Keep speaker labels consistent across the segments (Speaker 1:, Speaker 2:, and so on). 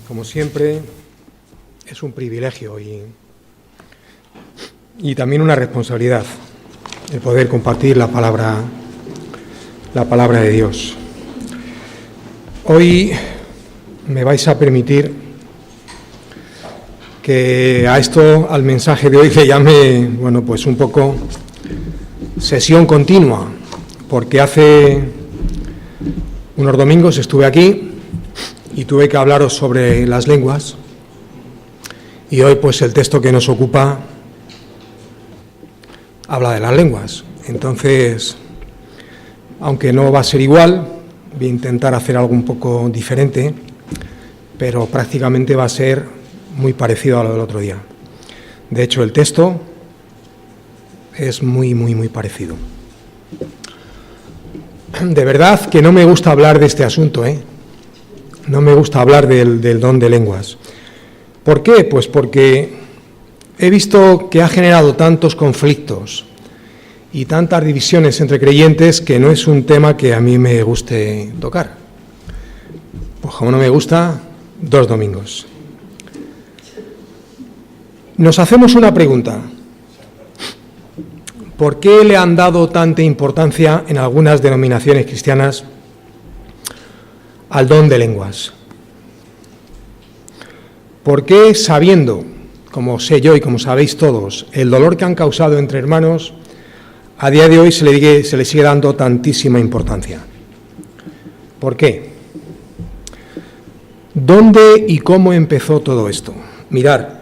Speaker 1: Como siempre, es un privilegio y también una responsabilidad el poder compartir la palabra de Dios. Hoy me vais a permitir que al mensaje de hoy le llame, pues un poco sesión continua, porque hace unos domingos estuve aquí y tuve que hablaros sobre las lenguas, y hoy pues el texto que nos ocupa habla de las lenguas. Entonces, aunque no va a ser igual, voy a intentar hacer algo un poco diferente, pero prácticamente va a ser muy parecido a lo del otro día. De hecho, el texto es muy parecido. De verdad que no me gusta hablar de este asunto, No me gusta hablar del don de lenguas. ¿Por qué? Pues porque he visto que ha generado tantos conflictos y tantas divisiones entre creyentes que no es un tema que a mí me guste tocar. Pues como no me gusta, 2 domingos. Nos hacemos una pregunta. ¿Por qué le han dado tanta importancia en algunas denominaciones cristianas al don de lenguas? ¿Por qué, sabiendo, como sé yo y como sabéis todos, el dolor que han causado entre hermanos, a día de hoy se le sigue dando tantísima importancia? ¿Por qué? ¿Dónde y cómo empezó todo esto? Mirad,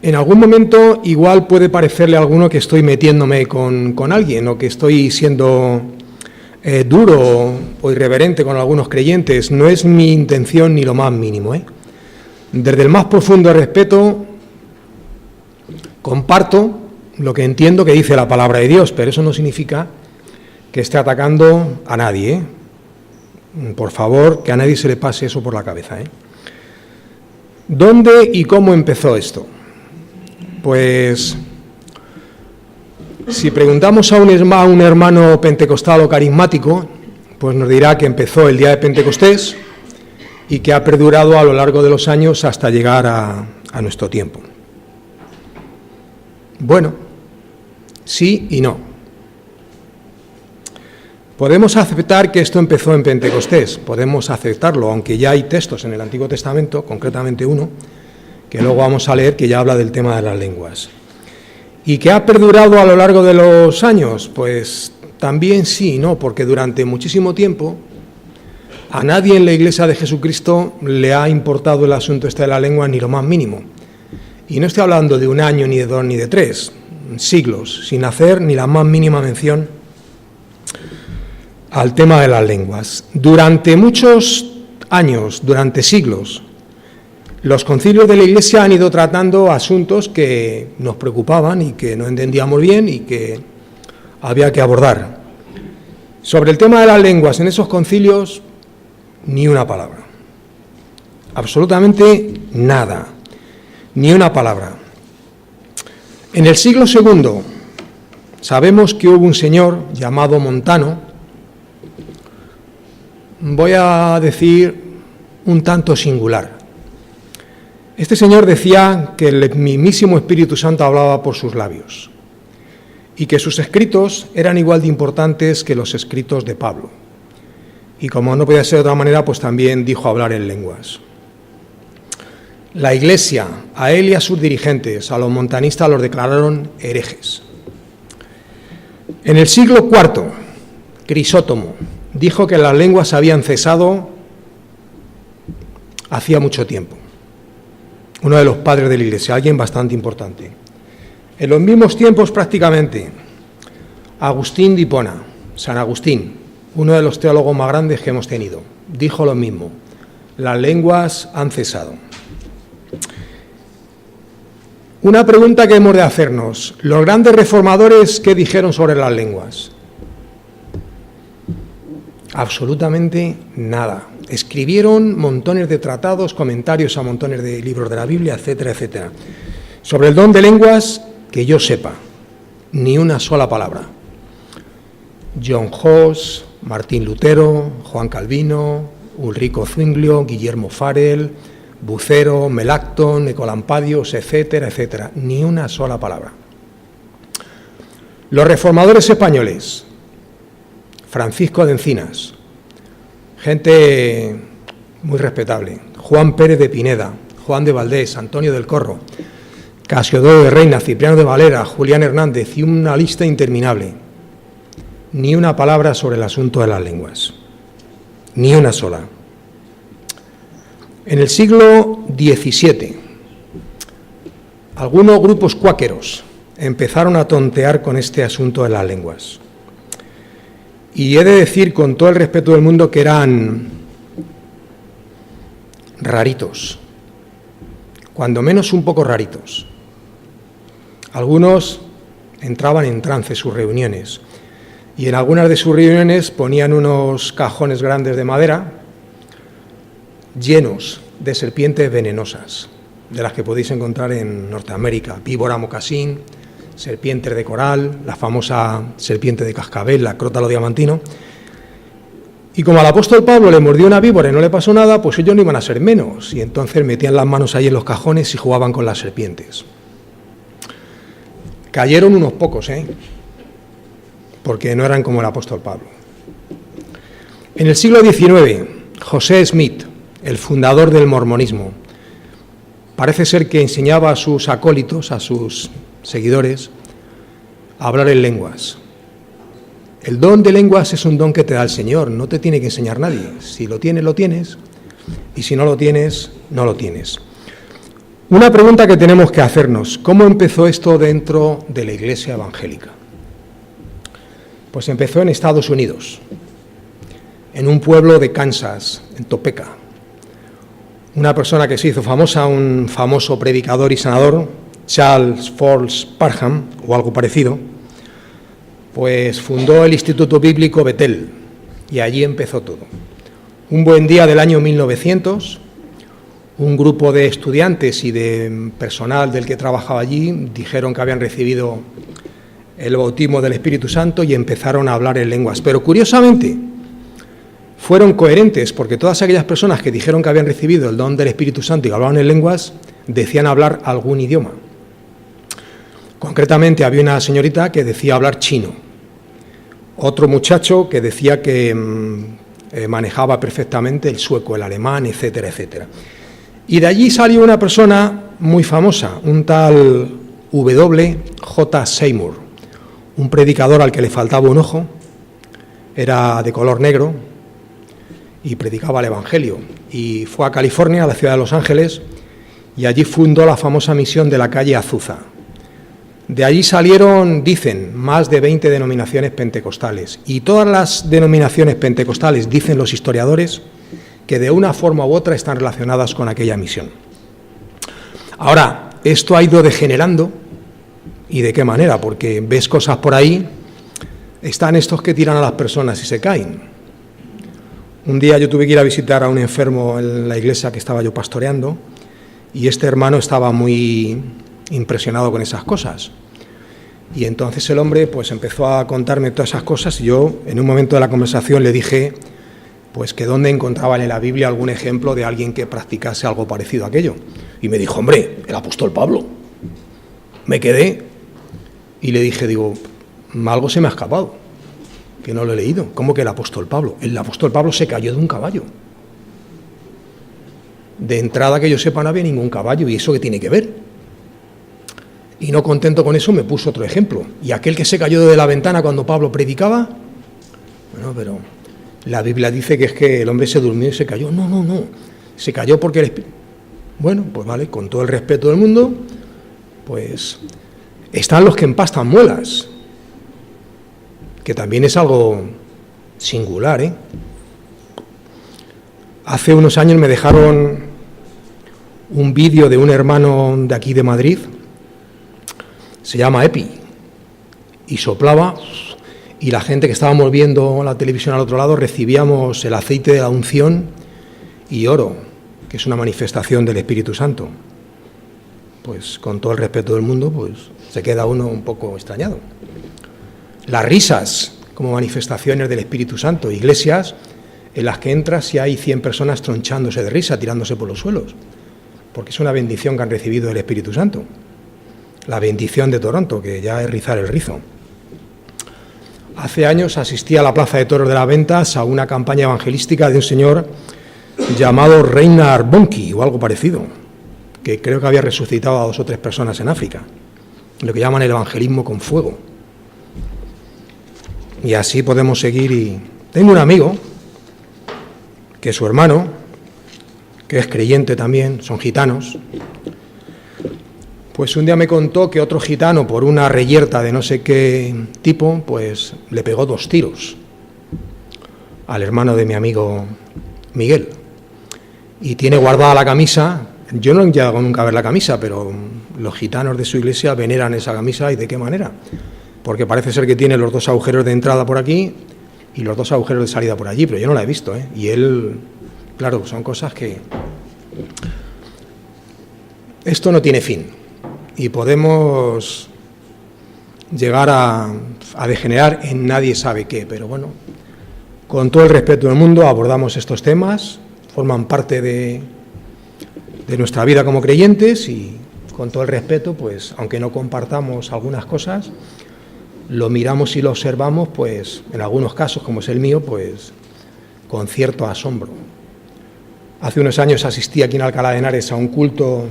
Speaker 1: en algún momento igual puede parecerle a alguno que estoy metiéndome con alguien o que estoy siendo duro o irreverente con algunos creyentes. No es mi intención ni lo más mínimo, Desde el más profundo respeto comparto lo que entiendo que dice la palabra de Dios, pero eso no significa que esté atacando a nadie, Por favor, que a nadie se le pase eso por la cabeza, ¿Dónde y cómo empezó esto? Pues si preguntamos a un hermano pentecostal o carismático, pues nos dirá que empezó el día de Pentecostés y que ha perdurado a lo largo de los años hasta llegar a nuestro tiempo. Bueno, sí y no. Podemos aceptar que esto empezó en Pentecostés, podemos aceptarlo, aunque ya hay textos en el Antiguo Testamento, concretamente uno, que luego vamos a leer, que ya habla del tema de las lenguas. ¿Y que ha perdurado a lo largo de los años? Pues también sí y no, porque durante muchísimo tiempo a nadie en la Iglesia de Jesucristo le ha importado el asunto de la lengua ni lo más mínimo. Y no estoy hablando de 1 año, ni de 2, ni de 3, siglos, sin hacer ni la más mínima mención al tema de las lenguas. Durante muchos años, durante siglos, los concilios de la Iglesia han ido tratando asuntos que nos preocupaban y que no entendíamos bien y que había que abordar. Sobre el tema de las lenguas en esos concilios, ni una palabra. Absolutamente nada. Ni una palabra. En el siglo II sabemos que hubo un señor llamado Montano, voy a decir un tanto singular. Este señor decía que el mismísimo Espíritu Santo hablaba por sus labios y que sus escritos eran igual de importantes que los escritos de Pablo. Y como no podía ser de otra manera, pues también dijo hablar en lenguas. La Iglesia, a él y a sus dirigentes, a los montanistas, los declararon herejes. En el siglo IV, Crisótomo dijo que las lenguas habían cesado hacía mucho tiempo. Uno de los padres de la Iglesia, alguien bastante importante. En los mismos tiempos prácticamente, Agustín de Hipona, San Agustín, uno de los teólogos más grandes que hemos tenido, dijo lo mismo: las lenguas han cesado. Una pregunta que hemos de hacernos: ¿los grandes reformadores qué dijeron sobre las lenguas? Absolutamente nada. Escribieron montones de tratados, comentarios a montones de libros de la Biblia, etcétera, etcétera. Sobre el don de lenguas, que yo sepa, ni una sola palabra. John Hus, Martín Lutero, Juan Calvino, Ulrico Zwinglio, Guillermo Farel, Bucero, Melacton, Ecolampadios, etcétera, etcétera. Ni una sola palabra. Los reformadores españoles, Francisco de Encinas, gente muy respetable, Juan Pérez de Pineda, Juan de Valdés, Antonio del Corro, Casiodoro de Reina, Cipriano de Valera, Julián Hernández y una lista interminable. Ni una palabra sobre el asunto de las lenguas, ni una sola. En el siglo XVII, algunos grupos cuáqueros empezaron a tontear con este asunto de las lenguas. Y he de decir, con todo el respeto del mundo, que eran raritos, cuando menos un poco raritos. Algunos entraban en trance en sus reuniones, y en algunas de sus reuniones ponían unos cajones grandes de madera llenos de serpientes venenosas, de las que podéis encontrar en Norteamérica, víbora mocasín, serpientes de coral, la famosa serpiente de cascabel, la crótalo diamantino. Y como al apóstol Pablo le mordió una víbora y no le pasó nada, pues ellos no iban a ser menos, y entonces metían las manos ahí en los cajones y jugaban con las serpientes. Cayeron unos pocos, porque no eran como el apóstol Pablo. En el siglo XIX, José Smith, el fundador del mormonismo, parece ser que enseñaba a sus acólitos, a sus seguidores, a hablar en lenguas. El don de lenguas es un don que te da el Señor, no te tiene que enseñar nadie. Si lo tienes, lo tienes, y si no lo tienes, no lo tienes. Una pregunta que tenemos que hacernos: ¿cómo empezó esto dentro de la Iglesia evangélica? Pues empezó en Estados Unidos, en un pueblo de Kansas, en Topeka. Una persona que se hizo famosa, un famoso predicador y sanador, Charles Forbes Parham, o algo parecido, pues fundó el Instituto Bíblico Betel, y allí empezó todo. Un buen día del año 1900, un grupo de estudiantes y de personal del que trabajaba allí dijeron que habían recibido el bautismo del Espíritu Santo y empezaron a hablar en lenguas. Pero curiosamente, fueron coherentes, porque todas aquellas personas que dijeron que habían recibido el don del Espíritu Santo y que hablaban en lenguas, decían hablar algún idioma. Concretamente, había una señorita que decía hablar chino, otro muchacho que decía que manejaba perfectamente el sueco, el alemán, etcétera, etcétera. Y de allí salió una persona muy famosa, un tal W.J. Seymour, un predicador al que le faltaba un ojo, era de color negro y predicaba el Evangelio. Y fue a California, a la ciudad de Los Ángeles, y allí fundó la famosa misión de la calle Azusa. De allí salieron, dicen, más de 20 denominaciones pentecostales. Y todas las denominaciones pentecostales, dicen los historiadores, que de una forma u otra están relacionadas con aquella misión. Ahora, esto ha ido degenerando, ¿y de qué manera? Porque ves cosas por ahí, están estos que tiran a las personas y se caen. Un día yo tuve que ir a visitar a un enfermo en la iglesia que estaba yo pastoreando, y este hermano estaba muy impresionado con esas cosas. Y entonces el hombre pues empezó a contarme todas esas cosas, y yo en un momento de la conversación le dije pues que dónde encontraban en la Biblia algún ejemplo de alguien que practicase algo parecido a aquello. Y me dijo, hombre, el apóstol Pablo. Me quedé y le dije, digo, algo se me ha escapado, que no lo he leído. ¿Cómo que el apóstol Pablo? El apóstol Pablo se cayó de un caballo. De entrada, que yo sepa, no había ningún caballo, ¿y eso qué tiene que ver? Y no contento con eso, me puso otro ejemplo. ¿Y aquel que se cayó de la ventana cuando Pablo predicaba? Bueno, pero la Biblia dice que es que el hombre se durmió y se cayó. No. Se cayó porque el Espíritu... Bueno, pues vale, con todo el respeto del mundo, pues están los que empastan muelas, que también es algo singular, Hace unos años me dejaron un vídeo de un hermano de aquí de Madrid, se llama Epi, y soplaba, y la gente que estábamos viendo la televisión al otro lado recibíamos el aceite de la unción y oro, que es una manifestación del Espíritu Santo. Pues con todo el respeto del mundo, pues se queda uno un poco extrañado. Las risas como manifestaciones del Espíritu Santo, iglesias en las que entras y hay 100 personas tronchándose de risa, tirándose por los suelos. porque es una bendición que han recibido del Espíritu Santo. La bendición de Toronto, que ya es rizar el rizo. Hace años asistí a la Plaza de Toros de las Ventas a una campaña evangelística de un señor llamado Reinhard Bonnke o algo parecido, que creo que había resucitado a 2 o 3 personas en África, lo que llaman el evangelismo con fuego. Y así podemos seguir. Y tengo un amigo que su hermano, que es creyente también, son gitanos, pues un día me contó que otro gitano, por una reyerta de no sé qué tipo, pues le pegó 2 tiros al hermano de mi amigo Miguel. Y tiene guardada la camisa. Yo no he llegado nunca a ver la camisa, pero los gitanos de su iglesia veneran esa camisa. ¿Y de qué manera? Porque parece ser que tiene los 2 agujeros de entrada por aquí y los 2 agujeros de salida por allí, pero yo no la he visto, ¿eh? Y él, claro, son cosas que... Esto no tiene fin y podemos llegar a degenerar en nadie sabe qué, pero bueno, con todo el respeto del mundo abordamos estos temas, forman parte de nuestra vida como creyentes y con todo el respeto, pues aunque no compartamos algunas cosas, lo miramos y lo observamos, pues en algunos casos, como es el mío, pues con cierto asombro. Hace unos años asistí aquí en Alcalá de Henares a un culto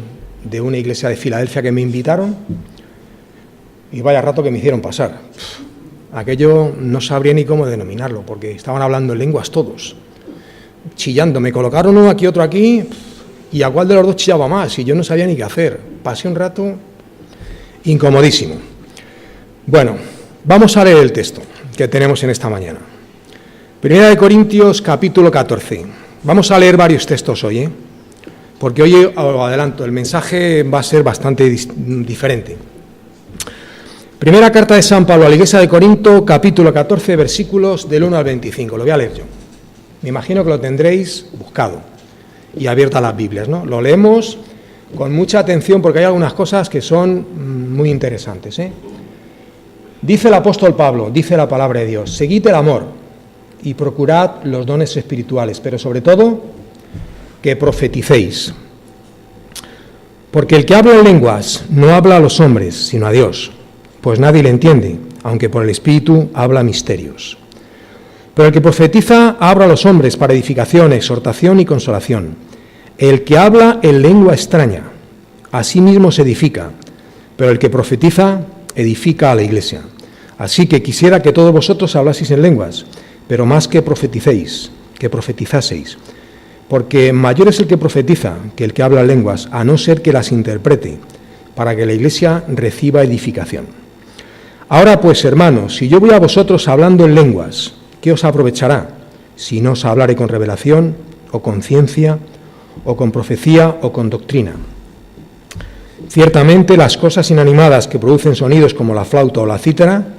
Speaker 1: de una iglesia de Filadelfia que me invitaron y vaya rato que me hicieron pasar. Aquello no sabría ni cómo denominarlo, porque estaban hablando en lenguas todos, chillando. Me colocaron uno aquí, otro aquí, y a cuál de los 2 chillaba más, y yo no sabía ni qué hacer. Pasé un rato incomodísimo. Bueno, vamos a leer el texto que tenemos en esta mañana. Primera de Corintios, capítulo 14. Vamos a leer varios textos hoy, porque hoy, os adelanto, el mensaje va a ser bastante diferente. Primera carta de San Pablo a la iglesia de Corinto, capítulo 14, versículos del 1 al 25. Lo voy a leer yo. Me imagino que lo tendréis buscado y abiertas las Biblias, ¿no? Lo leemos con mucha atención porque hay algunas cosas que son muy interesantes, Dice el apóstol Pablo, dice la palabra de Dios: seguid el amor y procurad los dones espirituales, pero sobre todo que profeticéis. Porque el que habla en lenguas no habla a los hombres, sino a Dios, pues nadie le entiende, aunque por el Espíritu habla misterios. Pero el que profetiza habla a los hombres para edificación, exhortación y consolación. El que habla en lengua extraña, a sí mismo se edifica, pero el que profetiza edifica a la iglesia. Así que quisiera que todos vosotros hablaseis en lenguas, pero más que profetizaseis, porque mayor es el que profetiza que el que habla lenguas, a no ser que las interprete, para que la iglesia reciba edificación. Ahora pues, hermanos, si yo voy a vosotros hablando en lenguas, ¿qué os aprovechará? Si no os hablaré con revelación, o con ciencia, o con profecía, o con doctrina. Ciertamente las cosas inanimadas que producen sonidos como la flauta o la cítara,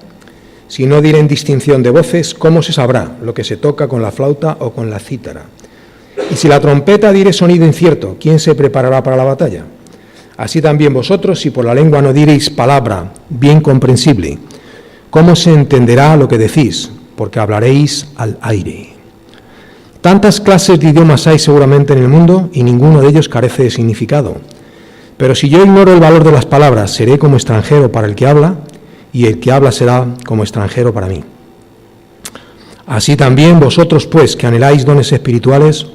Speaker 1: si no dieren distinción de voces, ¿cómo se sabrá lo que se toca con la flauta o con la cítara? Y si la trompeta diere sonido incierto, ¿quién se preparará para la batalla? Así también vosotros, si por la lengua no diréis palabra bien comprensible, ¿cómo se entenderá lo que decís? Porque hablaréis al aire. Tantas clases de idiomas hay seguramente en el mundo y ninguno de ellos carece de significado. Pero si yo ignoro el valor de las palabras, seré como extranjero para el que habla, y el que habla será como extranjero para mí. Así también vosotros, pues, que anheláis dones espirituales,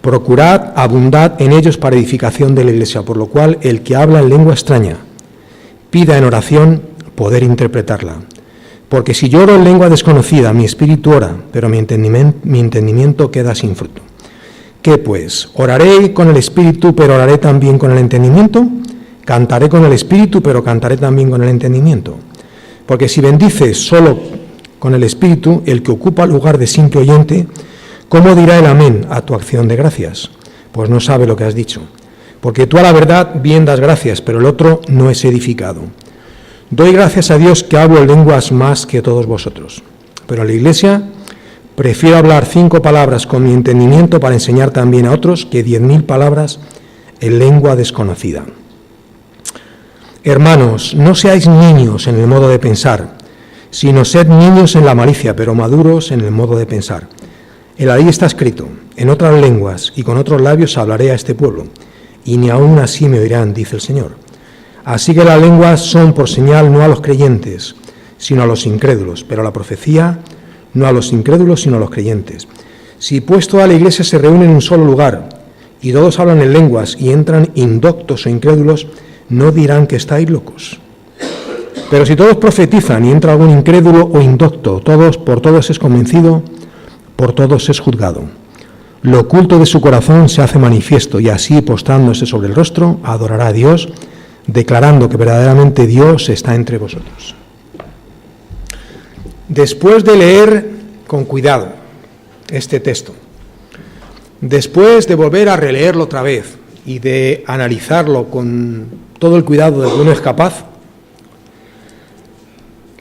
Speaker 1: procurad, abundad en ellos para edificación de la iglesia, por lo cual el que habla en lengua extraña, pida en oración poder interpretarla. Porque si yo oro en lengua desconocida, mi espíritu ora, pero mi entendimiento queda sin fruto. ¿Qué pues? ¿Oraré con el espíritu, pero oraré también con el entendimiento? ¿Cantaré con el espíritu, pero cantaré también con el entendimiento? Porque si bendices solo con el espíritu, el que ocupa el lugar de simple oyente, ¿cómo dirá el amén a tu acción de gracias? Pues no sabe lo que has dicho. Porque tú a la verdad bien das gracias, pero el otro no es edificado. Doy gracias a Dios que hablo en lenguas más que todos vosotros. Pero en la iglesia prefiero hablar 5 palabras con mi entendimiento para enseñar también a otros que 10.000 palabras en lengua desconocida. Hermanos, no seáis niños en el modo de pensar, sino sed niños en la malicia, pero maduros en el modo de pensar. En la ley está escrito: en otras lenguas y con otros labios hablaré a este pueblo, y ni aún así me oirán, dice el Señor. Así que las lenguas son por señal no a los creyentes, sino a los incrédulos, pero la profecía no a los incrédulos, sino a los creyentes. Si pues toda la iglesia se reúne en un solo lugar, y todos hablan en lenguas, y entran indoctos o incrédulos, no dirán que estáis locos. Pero si todos profetizan y entra algún incrédulo o indocto, por todos es convencido, por todos es juzgado. Lo oculto de su corazón se hace manifiesto, y así, postrándose sobre el rostro, adorará a Dios, declarando que verdaderamente Dios está entre vosotros. Después de leer con cuidado este texto, después de volver a releerlo otra vez y de analizarlo con todo el cuidado de que uno es capaz,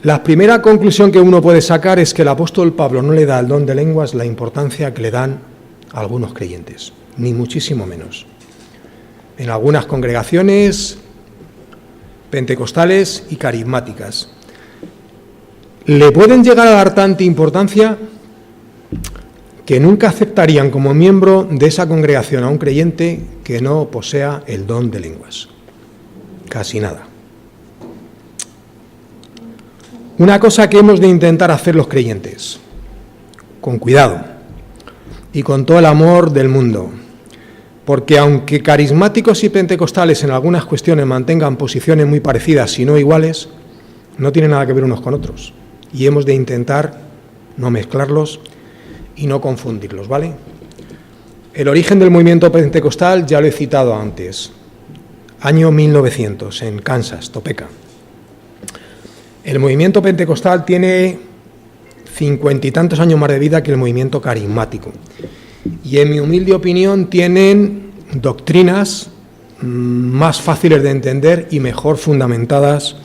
Speaker 1: la primera conclusión que uno puede sacar es que el apóstol Pablo no le da al don de lenguas la importancia que le dan algunos creyentes, ni muchísimo menos. En algunas congregaciones pentecostales y carismáticas le pueden llegar a dar tanta importancia que nunca aceptarían como miembro de esa congregación a un creyente que no posea el don de lenguas. Casi nada. Una cosa que hemos de intentar hacer los creyentes, con cuidado y con todo el amor del mundo, porque aunque carismáticos y pentecostales en algunas cuestiones mantengan posiciones muy parecidas, si no iguales, no tienen nada que ver unos con otros. Y hemos de intentar no mezclarlos y no confundirlos, ¿vale? El origen del movimiento pentecostal ya lo he citado antes, año 1900, en Kansas, Topeka. El movimiento pentecostal tiene 50 y tantos años más de vida que el movimiento carismático. Y en mi humilde opinión tienen doctrinas más fáciles de entender y mejor fundamentadas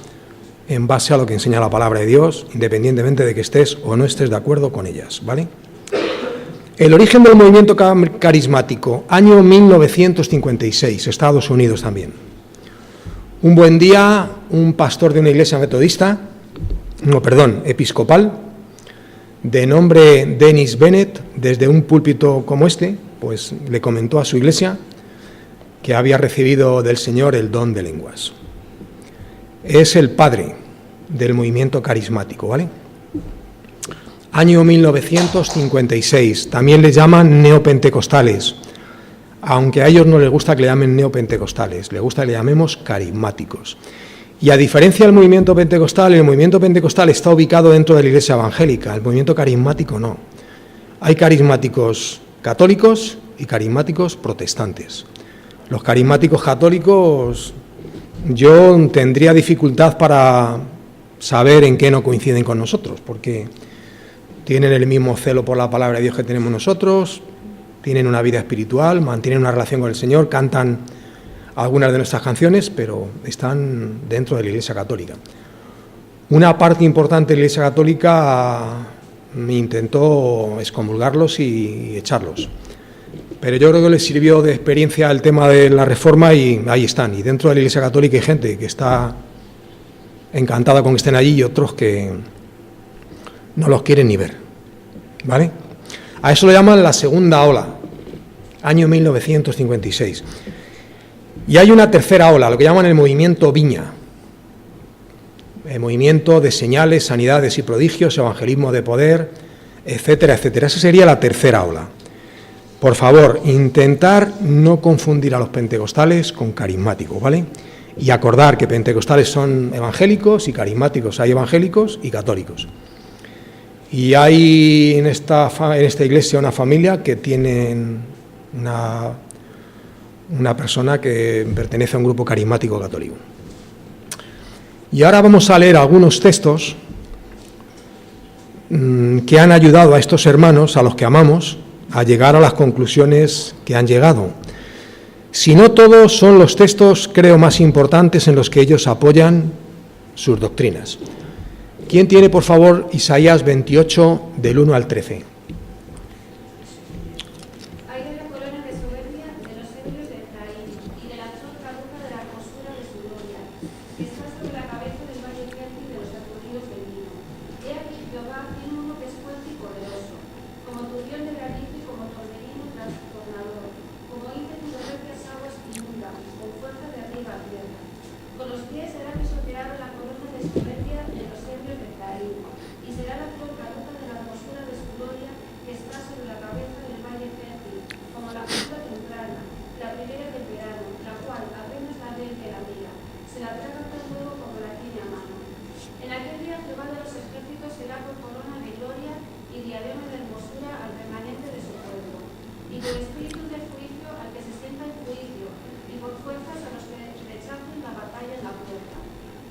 Speaker 1: en base a lo que enseña la palabra de Dios, independientemente de que estés o no estés de acuerdo con ellas, ¿vale? El origen del movimiento carismático, año 1956, Estados Unidos también. Un buen día, un pastor de una iglesia episcopal, de nombre Dennis Bennett, desde un púlpito como este, pues le comentó a su iglesia que había recibido del Señor el don de lenguas. Es el padre del movimiento carismático, ¿vale? Año 1956, también les llaman neopentecostales, aunque a ellos no les gusta que le llamen neopentecostales, les gusta que le llamemos carismáticos. Y a diferencia del movimiento pentecostal, el movimiento pentecostal está ubicado dentro de la iglesia evangélica, el movimiento carismático no. Hay carismáticos católicos y carismáticos protestantes. Los carismáticos católicos, yo tendría dificultad para saber en qué no coinciden con nosotros, porque tienen el mismo celo por la palabra de Dios que tenemos nosotros, tienen una vida espiritual, mantienen una relación con el Señor, cantan algunas de nuestras canciones, pero están dentro de la Iglesia Católica. Una parte importante de la Iglesia Católica intentó excomulgarlos y echarlos. Pero yo creo que les sirvió de experiencia el tema de la Reforma y ahí están. Y dentro de la Iglesia Católica hay gente que está encantada con que estén allí y otros que no los quieren ni ver, ¿vale? A eso lo llaman la segunda ola, año 1956. Y hay una tercera ola, lo que llaman el movimiento Viña, el movimiento de señales, sanidades y prodigios, evangelismo de poder, etcétera, etcétera. Esa sería la tercera ola. Por favor, intentar no confundir a los pentecostales con carismáticos, ¿vale? Y acordar que pentecostales son evangélicos y carismáticos hay evangélicos y católicos. Y hay en esta iglesia una familia que tienen una persona que pertenece a un grupo carismático católico. Y ahora vamos a leer algunos textos que han ayudado a estos hermanos, a los que amamos, a llegar a las conclusiones que han llegado. Si no todos, son los textos, creo, más importantes en los que ellos apoyan sus doctrinas. ¿Quién tiene, por favor, Isaías 28, del 1 al 13?
Speaker 2: Ay de la corona de soberbia de los ebrios de Efraín y de la flor caduca de la hermosura de su gloria, que está sobre la cabeza del valle fértil de los aturdidos del vino. He aquí, Jehová tiene uno que es fuerte y poderoso, como turbión de granizo y como torbellino trastornador. como hice tus regias aguas inundan, con fuerza de arriba a tierra. Con los pies será pisoteada la corona de su regia en los ebrios de Efraín, y será la flor caduca de la hermosura de su gloria que está sobre la cabeza del valle fértil, como la fruta temprana, la primera del verano, la cual apenas la ve que la mira, se la traga tan luego como la tiene a mano. En aquel día Jehová de los ejércitos será por corona de gloria y diadema de hermosura al remanente de su pueblo, y por espíritu de juicio al que se sienta en juicio, y por fuerzas a los que rechacen la batalla en la puerta.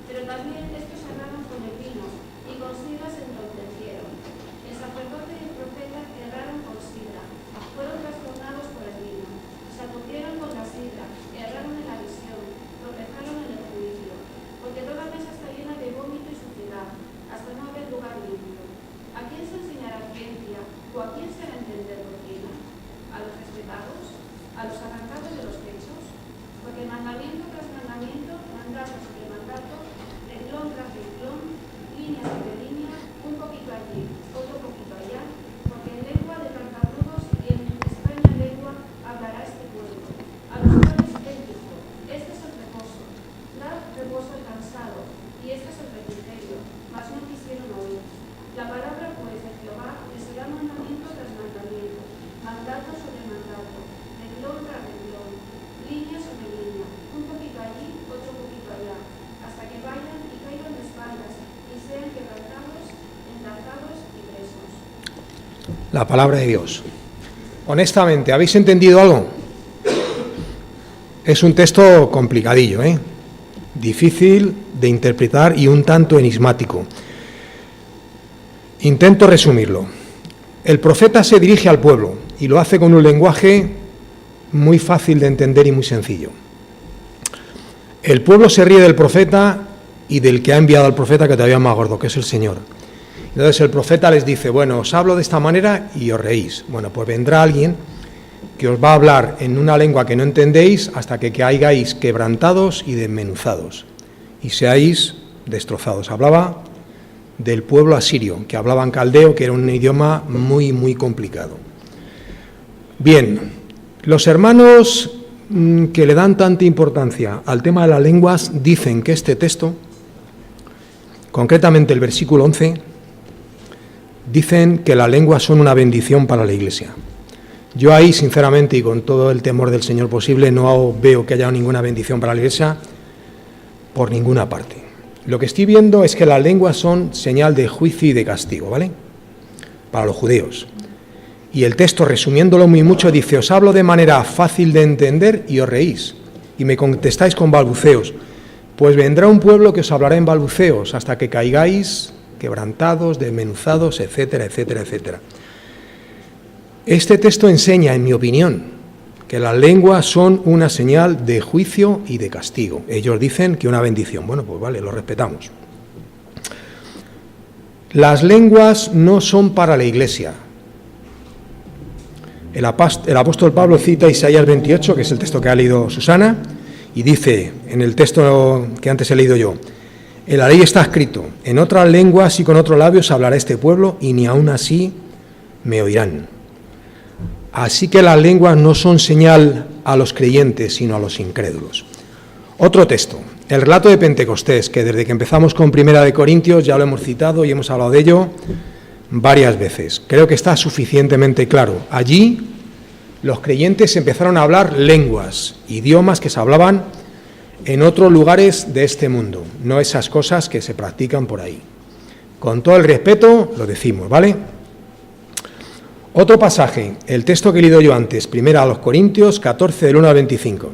Speaker 2: Pero también estos erraron con el vino, y con sidra se entorpecieron. El sacerdote y el profeta erraron con sidra, fueron trastornados por el vino. Se aturdieron con la sidra, erraron en la visión, tropezaron en el juicio. Porque toda mesa está llena de vómito y suciedad, hasta no haber lugar limpio. ¿A quién se enseñará ciencia, o a quién se hará entender doctrina? ¿A los respetados? ¿A los arrancados de los techos? Porque mandamiento tras mandamiento, mandato sobre mandato, renglón tras renglón, línea sobre línea, un poquito allí, otro poquito allá, porque en lengua de tartamudos y en extraña lengua hablará este pueblo. A los cuales él dijo: este es el reposo, dad reposo al cansado, y este es el refrigerio, mas no quisieron oír. La palabra pues de Jehová les será mandamiento tras mandamiento, mandato sobre mandato, renglón tras renglón, línea sobre línea, un poquito allí, otro poquito allá, hasta que vayan y caigan de espaldas y sean quebrantados, enlazados y presos.
Speaker 1: La palabra de Dios. Honestamente, ¿habéis entendido algo? Es un texto complicadillo, difícil de interpretar y un tanto enigmático. Intento resumirlo. El profeta se dirige al pueblo y lo hace con un lenguaje muy fácil de entender y muy sencillo. El pueblo se ríe del profeta y del que ha enviado al profeta, que todavía es más gordo, que es el Señor. Entonces el profeta les dice: bueno, os hablo de esta manera y os reís. Bueno, pues vendrá alguien que os va a hablar en una lengua que no entendéis hasta que caigáis quebrantados y desmenuzados y seáis destrozados. Hablaba del pueblo asirio, que hablaban caldeo, que era un idioma muy, muy complicado. Bien, los hermanos que le dan tanta importancia al tema de las lenguas dicen que este texto, concretamente el versículo 11, dicen que las lenguas son una bendición para la Iglesia. Yo ahí, sinceramente, y con todo el temor del Señor posible, no veo que haya ninguna bendición para la Iglesia por ninguna parte. Lo que estoy viendo es que las lenguas son señal de juicio y de castigo, ¿vale? Para los judíos. Y el texto, resumiéndolo muy mucho, dice: os hablo de manera fácil de entender y os reís, y me contestáis con balbuceos. Pues vendrá un pueblo que os hablará en balbuceos hasta que caigáis quebrantados, desmenuzados, etcétera, etcétera, etcétera. Este texto enseña, en mi opinión, que las lenguas son una señal de juicio y de castigo. Ellos dicen que una bendición. Bueno, pues vale, lo respetamos. Las lenguas no son para la Iglesia. El apóstol Pablo cita Isaías 28, que es el texto que ha leído Susana, y dice, en el texto que antes he leído yo: en la ley está escrito: en otras lenguas y con otros labios hablará este pueblo, y ni aun así me oirán. Así que las lenguas no son señal a los creyentes, sino a los incrédulos. Otro texto, el relato de Pentecostés, que desde que empezamos con Primera de Corintios ya lo hemos citado y hemos hablado de ello varias veces. Creo que está suficientemente claro. Allí los creyentes empezaron a hablar lenguas, idiomas que se hablaban en otros lugares de este mundo, no esas cosas que se practican por ahí. Con todo el respeto lo decimos, ¿vale? Otro pasaje, el texto que he leído yo antes, Primera a los Corintios 14, del 1 al 25.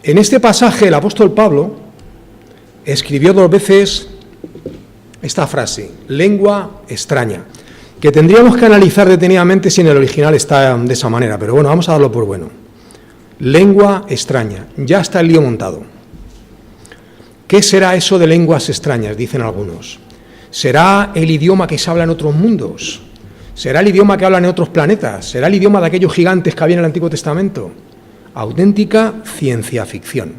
Speaker 1: En este pasaje el apóstol Pablo escribió 2 veces esta frase: lengua extraña, que tendríamos que analizar detenidamente si en el original está de esa manera, pero bueno, vamos a darlo por bueno. Lengua extraña, ya está el lío montado. ¿Qué será eso de lenguas extrañas?, dicen algunos. ¿Será el idioma que se habla en otros mundos? ¿Será el idioma que hablan en otros planetas? ¿Será el idioma de aquellos gigantes que había en el Antiguo Testamento? Auténtica ciencia ficción.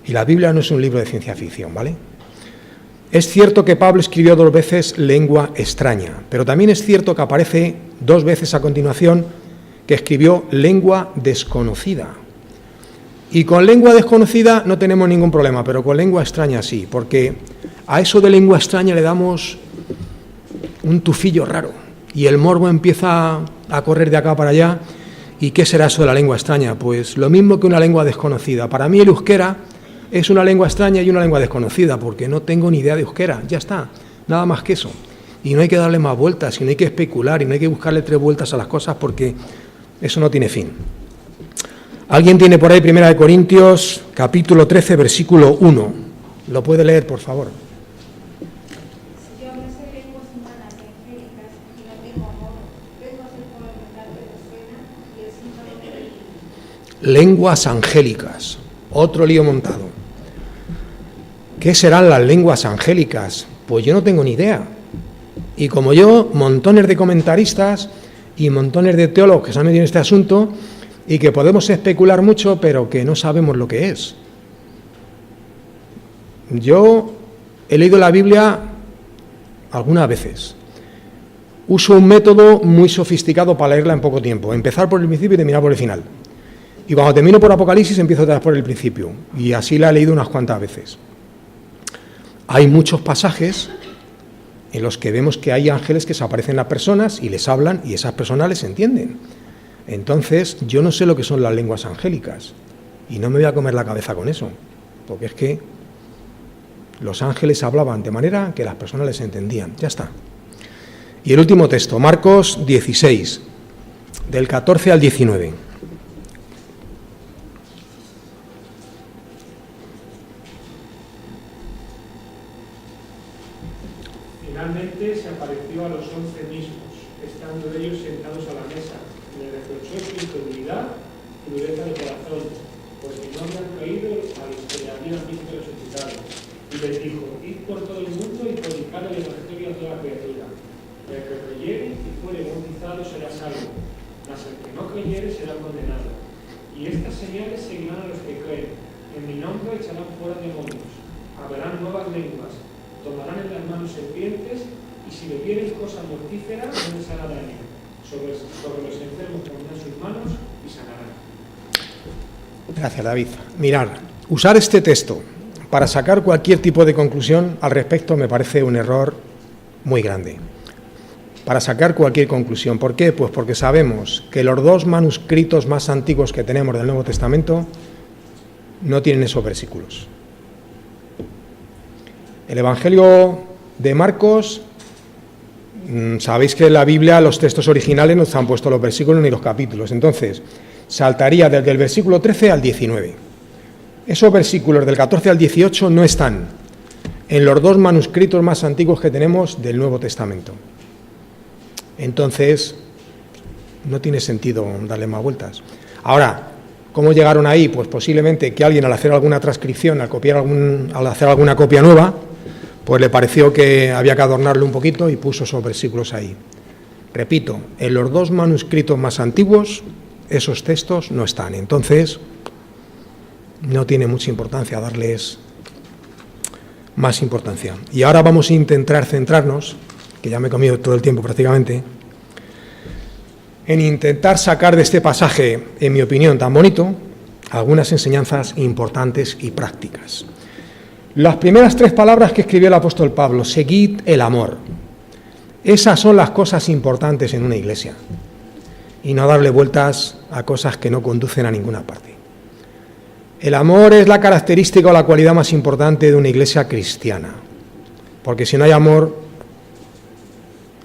Speaker 1: Y la Biblia no es un libro de ciencia ficción, ¿vale? Es cierto que Pablo escribió 2 veces lengua extraña, pero también es cierto que aparece 2 veces a continuación que escribió Lengua desconocida. Y con lengua desconocida no tenemos ningún problema, pero con lengua extraña sí, porque a eso de lengua extraña le damos un tufillo raro y el morbo empieza a correr de acá para allá. ¿Y qué será eso de la lengua extraña? Pues lo mismo que una lengua desconocida. Para mí el euskera es una lengua extraña y una lengua desconocida, porque no tengo ni idea de euskera, ya está, nada más que eso. Y no hay que darle más vueltas, y no hay que especular, y no hay que buscarle 3 vueltas a las cosas, porque eso no tiene fin. ¿Alguien tiene por ahí 1 Corintios, capítulo 13, versículo 1? ¿Lo puede leer, por favor?
Speaker 2: Si yo hablase lenguas humanas y angélicas y no tengo amor, vengo a ser como el metal que resuena y el símbolo de reino.
Speaker 1: Lenguas angélicas, otro lío montado. ¿Qué serán las lenguas angélicas? Pues yo no tengo ni idea. Y como yo, montones de comentaristas y montones de teólogos que se han metido en este asunto y que podemos especular mucho, pero que no sabemos lo que es. Yo he leído la Biblia algunas veces. Uso un método muy sofisticado para leerla en poco tiempo. Empezar por el principio y terminar por el final. Y cuando termino por Apocalipsis empiezo otra vez por el principio. Y así la he leído unas cuantas veces. Hay muchos pasajes en los que vemos que hay ángeles que se aparecen a personas y les hablan y esas personas les entienden. Entonces, yo no sé lo que son las lenguas angélicas y no me voy a comer la cabeza con eso, porque es que los ángeles hablaban de manera que las personas les entendían. Ya está. Y el último texto, Marcos 16, del 14 al 19.
Speaker 3: Finalmente se apareció a los 11 mismos, estando ellos sentados a la mesa. Les reprochó su incredulidad y dureza de corazón, porque no habían creído a los que le habían visto resucitado. Y les dijo: id por todo el mundo y predicad el evangelio a toda criatura. El que creyere y fuere bautizado será salvo, mas el que no creyere será condenado. Y estas señales seguirán a los que creen. En mi nombre echarán fuera demonios, hablarán nuevas lenguas, tomarán en las manos serpientes, y si bebieren cosa mortífera no les hará daño. Sobre los enfermos pondrán sus manos y sanarán.
Speaker 1: Gracias, David. Mirad, usar este texto para sacar cualquier tipo de conclusión al respecto me parece un error muy grande. Para sacar cualquier conclusión. ¿Por qué? Pues porque sabemos que los 2 manuscritos más antiguos que tenemos del Nuevo Testamento no tienen esos versículos. El Evangelio de Marcos, sabéis que en la Biblia los textos originales no se han puesto los versículos ni los capítulos, entonces saltaría desde el versículo 13 al 19. Esos versículos del 14 al 18 no están en los 2 manuscritos más antiguos que tenemos del Nuevo Testamento. Entonces, no tiene sentido darle más vueltas. Ahora, ¿cómo llegaron ahí? Pues posiblemente que alguien al hacer alguna transcripción, al hacer alguna copia nueva, pues le pareció que había que adornarlo un poquito y puso esos versículos ahí. Repito, en los 2 manuscritos más antiguos, esos textos no están. Entonces, no tiene mucha importancia darles más importancia. Y ahora vamos a intentar centrarnos, que ya me he comido todo el tiempo prácticamente, en intentar sacar de este pasaje, en mi opinión tan bonito, algunas enseñanzas importantes y prácticas. Las primeras 3 palabras que escribió el apóstol Pablo: seguid el amor. Esas son las cosas importantes en una iglesia, y no darle vueltas a cosas que no conducen a ninguna parte. El amor es la característica o la cualidad más importante de una iglesia cristiana, porque si no hay amor,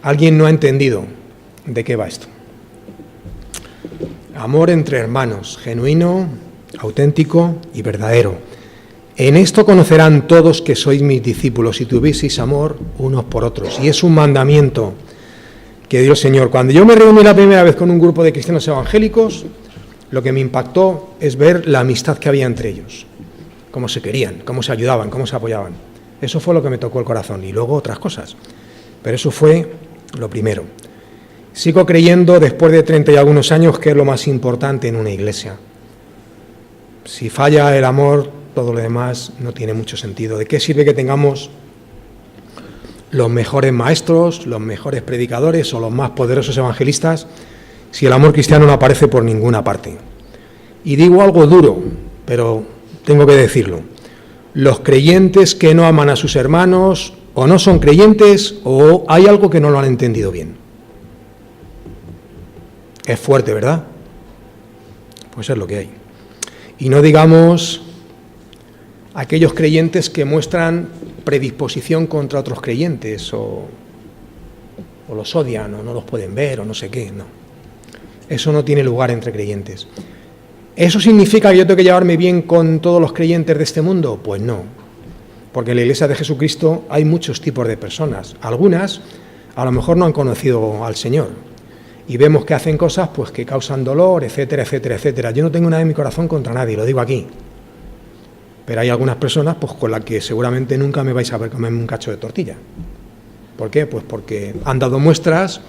Speaker 1: alguien no ha entendido de qué va esto. Amor entre hermanos, genuino, auténtico y verdadero. En esto conocerán todos que sois mis discípulos, si tuvieseis amor unos por otros. Y es un mandamiento que dio el Señor. Cuando yo me reuní la primera vez con un grupo de cristianos evangélicos, lo que me impactó es ver la amistad que había entre ellos. Cómo se querían, cómo se ayudaban, cómo se apoyaban. Eso fue lo que me tocó el corazón. Y luego otras cosas. Pero eso fue lo primero. Sigo creyendo, después de 30 y algunos años, que es lo más importante en una iglesia. Si falla el amor, todo lo demás no tiene mucho sentido. ¿De qué sirve que tengamos los mejores maestros, los mejores predicadores o los más poderosos evangelistas si el amor cristiano no aparece por ninguna parte. Y digo algo duro, pero tengo que decirlo. Los creyentes que no aman a sus hermanos o no son creyentes o hay algo que no lo han entendido bien. Es fuerte, ¿verdad? Pues es lo que hay. Y no digamos aquellos creyentes que muestran predisposición contra otros creyentes o los odian o no los pueden ver o no sé qué, no. Eso no tiene lugar entre creyentes. ¿Eso significa que yo tengo que llevarme bien con todos los creyentes de este mundo? Pues no, porque en la Iglesia de Jesucristo hay muchos tipos de personas. Algunas a lo mejor no han conocido al Señor y vemos que hacen cosas pues que causan dolor, etcétera, etcétera, etcétera. Yo no tengo nada en mi corazón contra nadie, lo digo aquí. Pero hay algunas personas pues con las que seguramente nunca me vais a ver comerme un cacho de tortilla. ¿Por qué? Pues porque han dado muestras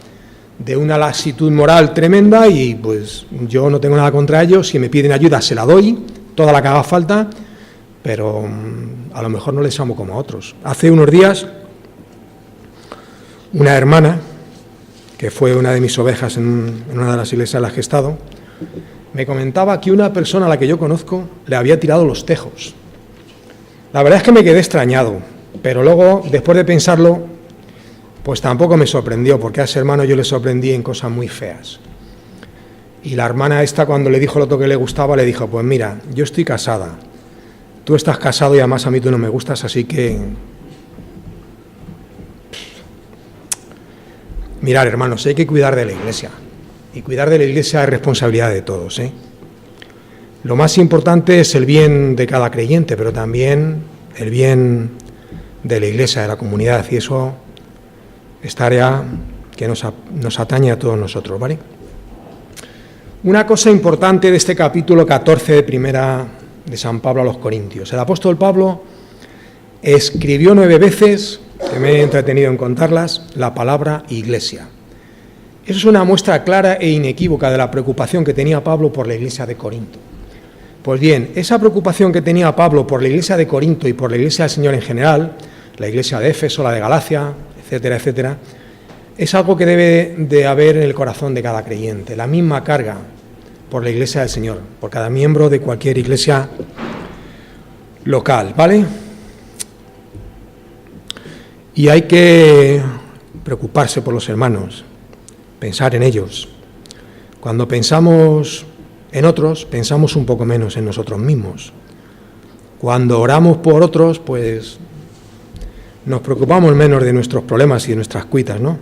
Speaker 1: de una laxitud moral tremenda y pues yo no tengo nada contra ellos. Si me piden ayuda se la doy, toda la que haga falta, pero a lo mejor no les amo como a otros. Hace unos días una hermana, que fue una de mis ovejas en una de las iglesias en las que he estado, me comentaba que una persona a la que yo conozco le había tirado los tejos. La verdad es que me quedé extrañado, pero luego, después de pensarlo, pues tampoco me sorprendió, porque a ese hermano yo le sorprendí en cosas muy feas. Y la hermana esta, cuando le dijo lo otro que le gustaba, le dijo, pues mira, yo estoy casada, tú estás casado y además a mí tú no me gustas, así que... Mirad, hermanos, hay que cuidar de la Iglesia. Y cuidar de la Iglesia es responsabilidad de todos, ¿eh? Lo más importante es el bien de cada creyente, pero también el bien de la Iglesia, de la comunidad, y eso es tarea que nos atañe a todos nosotros, ¿vale? Una cosa importante de este capítulo 14 de primera de San Pablo a los Corintios. El apóstol Pablo escribió 9 veces, que me he entretenido en contarlas, la palabra iglesia. Eso es una muestra clara e inequívoca de la preocupación que tenía Pablo por la iglesia de Corinto. Pues bien, esa preocupación que tenía Pablo por la iglesia de Corinto y por la iglesia del Señor en general, la iglesia de Éfeso, la de Galacia, etcétera, etcétera, es algo que debe de haber en el corazón de cada creyente, la misma carga por la iglesia del Señor, por cada miembro de cualquier iglesia local, ¿vale? Y hay que preocuparse por los hermanos, pensar en ellos. Cuando pensamos en otros, pensamos un poco menos en nosotros mismos. Cuando oramos por otros, pues nos preocupamos menos de nuestros problemas y de nuestras cuitas, ¿no?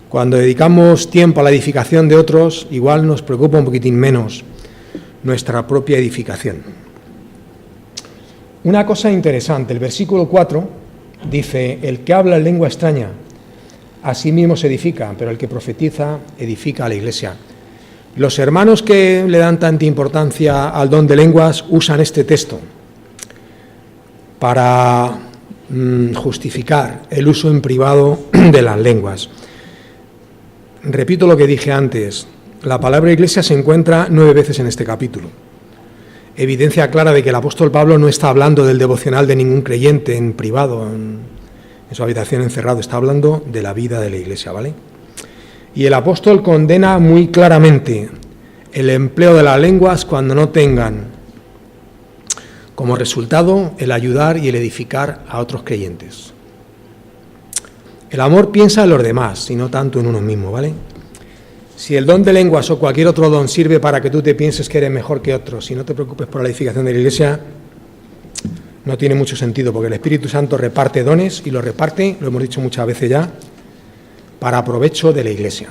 Speaker 1: Cuando dedicamos tiempo a la edificación de otros, igual nos preocupa un poquitín menos nuestra propia edificación. Una cosa interesante, el versículo 4 dice, el que habla en lengua extraña, a sí mismo se edifica, pero el que profetiza, edifica a la iglesia. Los hermanos que le dan tanta importancia al don de lenguas usan este texto para justificar el uso en privado de las lenguas. Repito lo que dije antes, la palabra iglesia se encuentra 9 veces en este capítulo. Evidencia clara de que el apóstol Pablo no está hablando del devocional de ningún creyente en privado, en su habitación encerrado, está hablando de la vida de la iglesia, ¿vale? Y el apóstol condena muy claramente el empleo de las lenguas cuando no tengan como resultado el ayudar y el edificar a otros creyentes. El amor piensa en los demás y no tanto en uno mismo, ¿vale? Si el don de lenguas o cualquier otro don sirve para que tú te pienses que eres mejor que otros y no te preocupes por la edificación de la iglesia, no tiene mucho sentido, porque el Espíritu Santo reparte dones y los reparte, lo hemos dicho muchas veces ya, para provecho de la iglesia.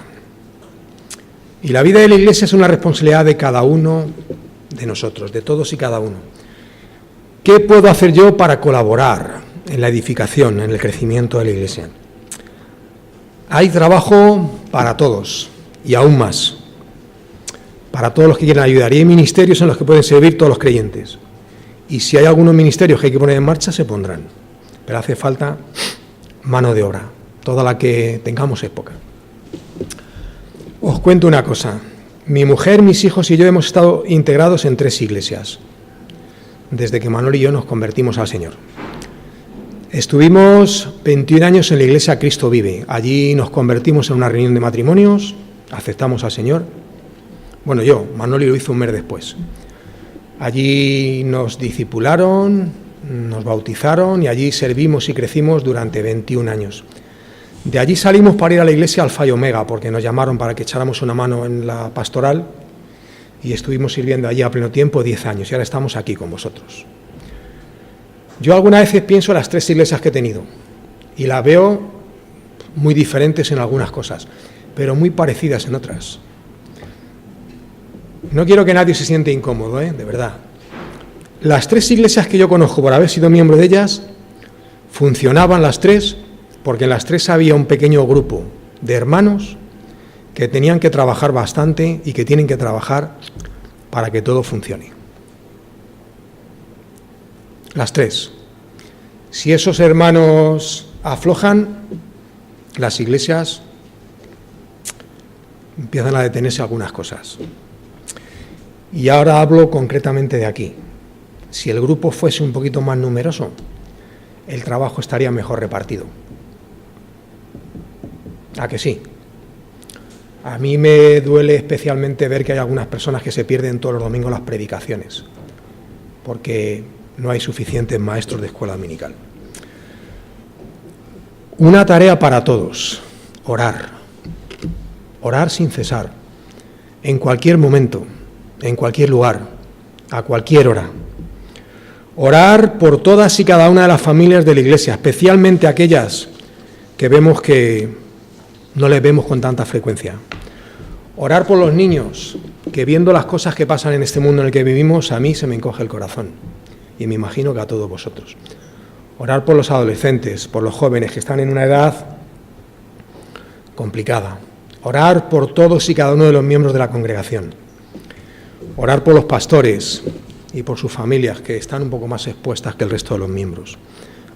Speaker 1: Y la vida de la iglesia es una responsabilidad de cada uno de nosotros, de todos y cada uno. ¿Qué puedo hacer yo para colaborar en la edificación, en el crecimiento de la iglesia? Hay trabajo para todos y aún más, para todos los que quieran ayudar. Y hay ministerios en los que pueden servir todos los creyentes. Y si hay algunos ministerios que hay que poner en marcha, se pondrán. Pero hace falta mano de obra. Toda la que tengamos es poca. Os cuento una cosa. Mi mujer, mis hijos y yo hemos estado integrados en 3 iglesias desde que Manuel y yo nos convertimos al Señor. Estuvimos 21 años en la iglesia Cristo Vive. Allí nos convertimos en una reunión de matrimonios aceptamos al Señor. Bueno, Manoli lo hizo un mes después. Allí nos discipularon, nos bautizaron y allí servimos y crecimos durante 21 años. De allí salimos para ir a la iglesia Alfa y Omega, porque nos llamaron para que echáramos una mano en la pastoral y estuvimos sirviendo allí a pleno tiempo 10 años y ahora estamos aquí con vosotros. Yo algunas veces pienso en las 3 iglesias que he tenido y las veo muy diferentes en algunas cosas, pero muy parecidas en otras. No quiero que nadie se siente incómodo, de verdad. Las 3 iglesias que yo conozco por haber sido miembro de ellas, funcionaban las 3 porque en las 3 había un pequeño grupo de hermanos que tenían que trabajar bastante y que tienen que trabajar para que todo funcione. Las 3. Si esos hermanos aflojan, las iglesias empiezan a detenerse algunas cosas. Y ahora hablo concretamente de aquí. Si el grupo fuese un poquito más numeroso, el trabajo estaría mejor repartido. ¿A que sí? A mí me duele especialmente ver que hay algunas personas que se pierden todos los domingos las predicaciones, porque no hay suficientes maestros de escuela dominical. Una tarea para todos: orar. Orar sin cesar, en cualquier momento, en cualquier lugar, a cualquier hora. Orar por todas y cada una de las familias de la Iglesia, especialmente aquellas que vemos que no les vemos con tanta frecuencia. Orar por los niños, que viendo las cosas que pasan en este mundo en el que vivimos, a mí se me encoge el corazón, y me imagino que a todos vosotros. Orar por los adolescentes, por los jóvenes que están en una edad complicada. Orar por todos y cada uno de los miembros de la congregación. Orar por los pastores y por sus familias, que están un poco más expuestas que el resto de los miembros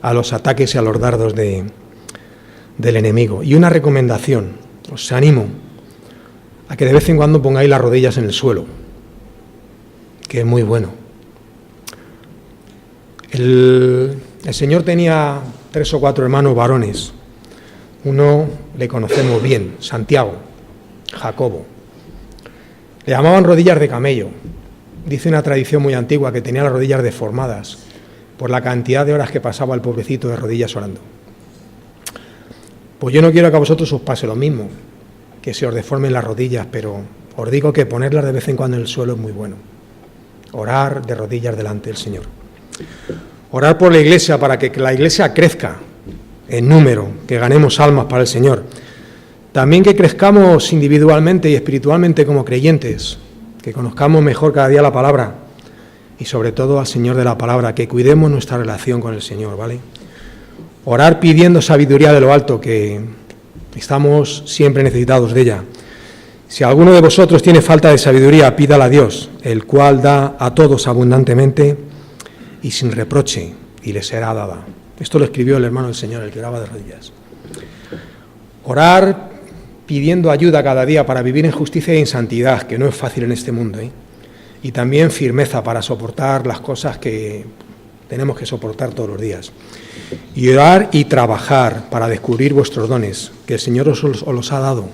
Speaker 1: a los ataques y a los dardos del enemigo. Y una recomendación: os animo a que de vez en cuando pongáis las rodillas en el suelo, que es muy bueno. El Señor tenía 3 o 4 hermanos varones. Uno le conocemos bien, Santiago, Jacobo. Le llamaban rodillas de camello. Dice una tradición muy antigua que tenía las rodillas deformadas por la cantidad de horas que pasaba el pobrecito de rodillas orando. Pues yo no quiero que a vosotros os pase lo mismo, que se os deformen las rodillas, pero os digo que ponerlas de vez en cuando en el suelo es muy bueno. Orar de rodillas delante del Señor. Orar por la Iglesia para que la Iglesia crezca en número, que ganemos almas para el Señor. También que crezcamos individualmente y espiritualmente como creyentes, que conozcamos mejor cada día la palabra y sobre todo al Señor de la palabra, que cuidemos nuestra relación con el Señor, ¿vale? Orar pidiendo sabiduría de lo alto, que estamos siempre necesitados de ella. Si alguno de vosotros tiene falta de sabiduría, pídala a Dios, el cual da a todos abundantemente y sin reproche, y le será dada. Esto lo escribió el hermano del Señor, el que oraba de rodillas. Orar pidiendo ayuda cada día para vivir en justicia y en santidad, que no es fácil en este mundo, y también firmeza para soportar las cosas que tenemos que soportar todos los días. Y orar y trabajar para descubrir vuestros dones, que el Señor os los ha dado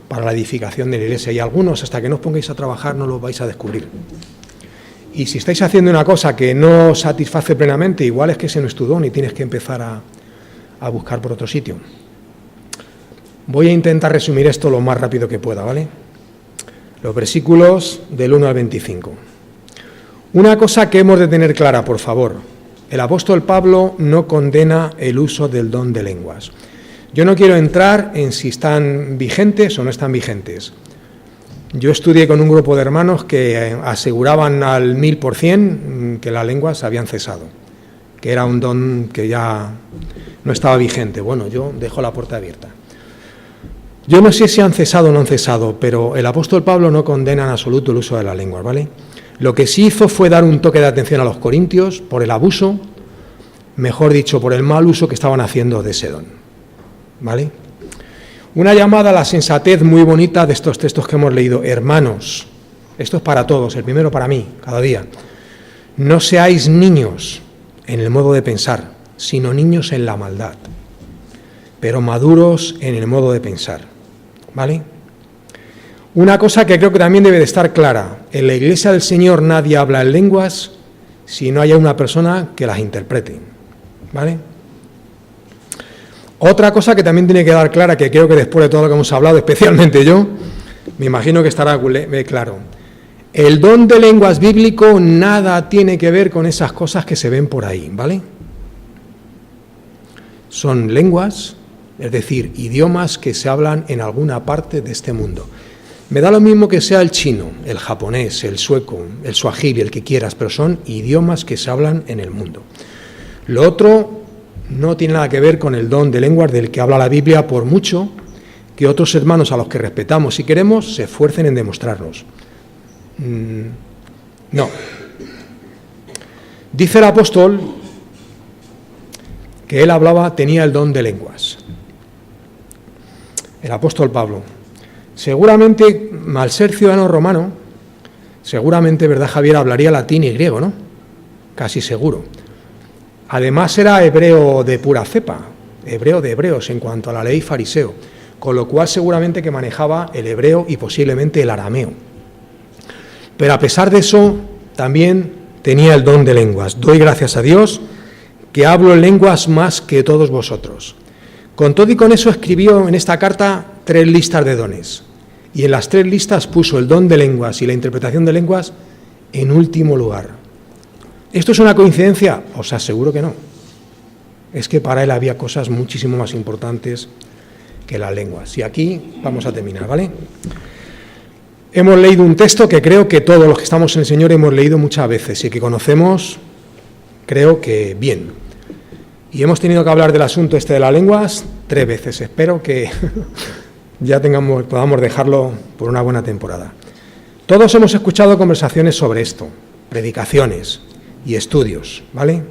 Speaker 1: para la edificación de la Iglesia, y algunos, hasta que no os pongáis a trabajar, no los vais a descubrir. Y si estáis haciendo una cosa que no os satisface plenamente, igual es que ese no es tu don y tienes que empezar a buscar por otro sitio. Voy a intentar resumir esto lo más rápido que pueda, ¿vale? Los versículos del 1 al 25. Una cosa que hemos de tener clara, por favor: el apóstol Pablo no condena el uso del don de lenguas. Yo no quiero entrar en si están vigentes o no están vigentes. Yo estudié con un grupo de hermanos que aseguraban al 1000% que las lenguas habían cesado, que era un don que ya no estaba vigente. Bueno, yo dejo la puerta abierta. Yo no sé si han cesado o no han cesado, pero el apóstol Pablo no condena en absoluto el uso de las lenguas, ¿vale? Lo que sí hizo fue dar un toque de atención a los corintios por el abuso, mejor dicho, por el mal uso que estaban haciendo de ese don, ¿vale? Una llamada a la sensatez muy bonita de estos textos que hemos leído. Hermanos, esto es para todos, el primero para mí, cada día. No seáis niños en el modo de pensar, sino niños en la maldad, pero maduros en el modo de pensar, ¿vale? Una cosa que creo que también debe de estar clara: en la Iglesia del Señor nadie habla en lenguas si no haya una persona que las interprete, ¿vale? Otra cosa que también tiene que dar clara, que creo que después de todo lo que hemos hablado, especialmente yo, me imagino que estará claro: el don de lenguas bíblico nada tiene que ver con esas cosas que se ven por ahí, ¿vale? Son lenguas, es decir, idiomas que se hablan en alguna parte de este mundo. Me da lo mismo que sea el chino, el japonés, el sueco, el suajili, el que quieras, pero son idiomas que se hablan en el mundo. Lo otro no tiene nada que ver con el don de lenguas del que habla la Biblia, por mucho que otros hermanos a los que respetamos y queremos se esfuercen en demostrarnos. No. Dice el apóstol que él tenía el don de lenguas. El apóstol Pablo. Seguramente, al ser ciudadano romano, seguramente, ¿verdad, Javier?, hablaría latín y griego, ¿no? Casi seguro. Además era hebreo de pura cepa, hebreo de hebreos en cuanto a la ley fariseo, con lo cual seguramente que manejaba el hebreo y posiblemente el arameo. Pero a pesar de eso, también tenía el don de lenguas. Doy gracias a Dios que hablo en lenguas más que todos vosotros. Con todo y con eso escribió en esta carta 3 listas de dones. Y en las 3 listas puso el don de lenguas y la interpretación de lenguas en último lugar. ¿Esto es una coincidencia? Os aseguro que no. Es que para él había cosas muchísimo más importantes que las lenguas. Y aquí vamos a terminar, ¿vale? Hemos leído un texto que creo que todos los que estamos en el Señor hemos leído muchas veces y que conocemos, creo que bien. Y hemos tenido que hablar del asunto este de las lenguas 3 veces. Espero que ya podamos dejarlo por una buena temporada. Todos hemos escuchado conversaciones sobre esto, predicaciones y estudios, ¿vale?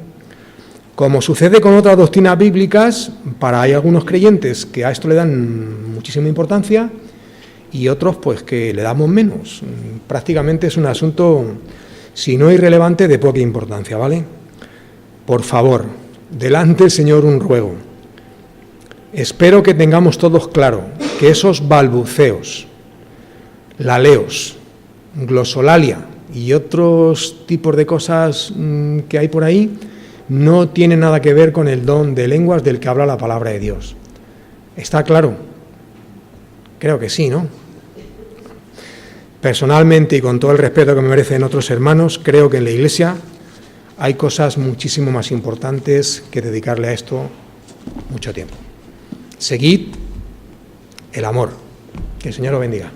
Speaker 1: Como sucede con otras doctrinas bíblicas, hay algunos creyentes que a esto le dan muchísima importancia y otros pues que le damos menos. Prácticamente es un asunto, si no irrelevante, de poca importancia, ¿vale? Por favor, delante del Señor un ruego. Espero que tengamos todos claro que esos balbuceos, laleos, glosolalia y otros tipos de cosas que hay por ahí no tienen nada que ver con el don de lenguas del que habla la palabra de Dios. ¿Está claro? Creo que sí, ¿no? Personalmente y con todo el respeto que me merecen otros hermanos, creo que en la Iglesia hay cosas muchísimo más importantes que dedicarle a esto mucho tiempo. Seguid el amor. Que el Señor os bendiga.